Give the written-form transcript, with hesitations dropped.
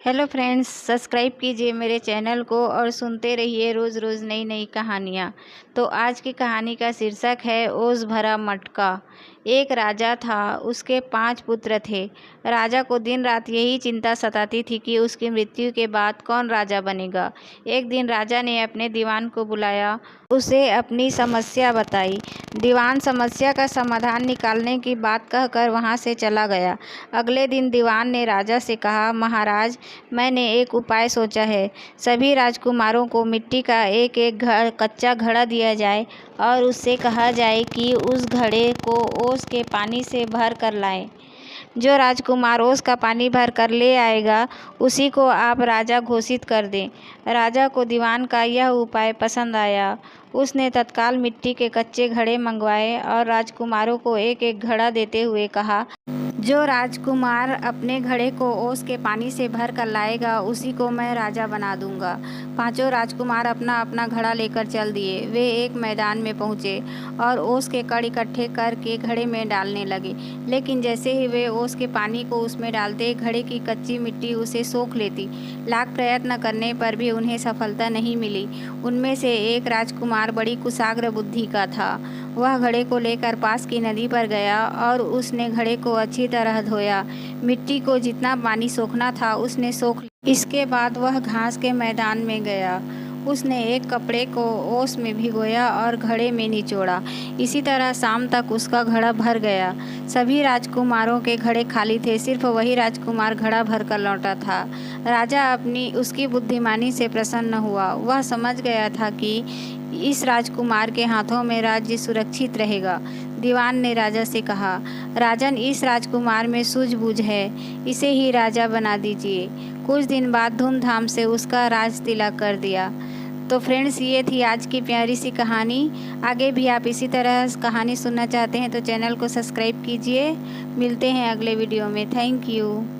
Hello friends, subscribe कीजिए मेरे channel को और सुनते रहिए रोज़ रोज़ नई नई कहानियाँ। तो आज की कहानी का शीर्षक है ओस भरा मटका। एक राजा था, उसके 5 पुत्र थे। राजा को दिन रात यही चिंता सताती थी कि उसकी मृत्यु के बाद कौन राजा बनेगा। एक दिन राजा ने अपने दीवान को बुलाया, उसे अपनी समस्या बताई। दीवान समस्या का समाधान निकालने की बात कहकर वहाँ से चला गया। अगले दिन दीवान ने राजा से कहा, महाराज, मैंने एक उपाय सोचा है। सभी राजकुमारों को मिट्टी का एक एक कच्चा घड़ा दिया जाए और उससे कहा जाए कि उस घड़े को ओस के पानी से भर कर लाए। जो राजकुमार ओस का पानी भर कर ले आएगा, उसी को आप राजा घोषित कर दें। राजा को दीवान का यह उपाय पसंद आया। उसने तत्काल मिट्टी के कच्चे घड़े मंगवाए और राजकुमारों को एक एक घड़ा देते हुए कहा, जो राजकुमार अपने घड़े को ओस के पानी से भर कर लाएगा, उसी को मैं राजा बना दूंगा। 5 राजकुमार अपना अपना घड़ा लेकर चल दिए। वे एक मैदान में पहुंचे और ओस के कण इकट्ठे करके घड़े में डालने लगे। लेकिन जैसे ही वे ओस के पानी को उसमें डालते, घड़े की कच्ची मिट्टी उसे सोख लेती। लाख प्रयत्न करने पर भी उन्हें सफलता नहीं मिली। उनमें से एक राजकुमार बड़ी कुशाग्र बुद्धि का था। वह घड़े को लेकर पास की नदी पर गया और उसने घड़े को अच्छी तरह धोया। मिट्टी को जितना पानी सोखना था उसने सोख लिया। इसके बाद वह घास के मैदान में गया। उसने एक कपड़े को ओस में भिगोया और घड़े में निचोड़ा। इसी तरह शाम तक उसका घड़ा भर गया। सभी राजकुमारों के घड़े खाली थे, सिर्फ वही राजकुमार घड़ा भर कर लौटा था। राजा उसकी बुद्धिमानी से प्रसन्न हुआ। वह समझ गया था कि इस राजकुमार के हाथों में राज्य सुरक्षित रहेगा। दीवान ने राजा से कहा, राजन, इस राजकुमार में सूझबूझ है, इसे ही राजा बना दीजिए। कुछ दिन बाद धूमधाम से उसका राज तिलक कर दिया। तो फ्रेंड्स, ये थी आज की प्यारी सी कहानी। आगे भी आप इसी तरह कहानी सुनना चाहते हैं तो चैनल को सब्सक्राइब कीजिए। मिलते हैं अगले वीडियो में। Thank you.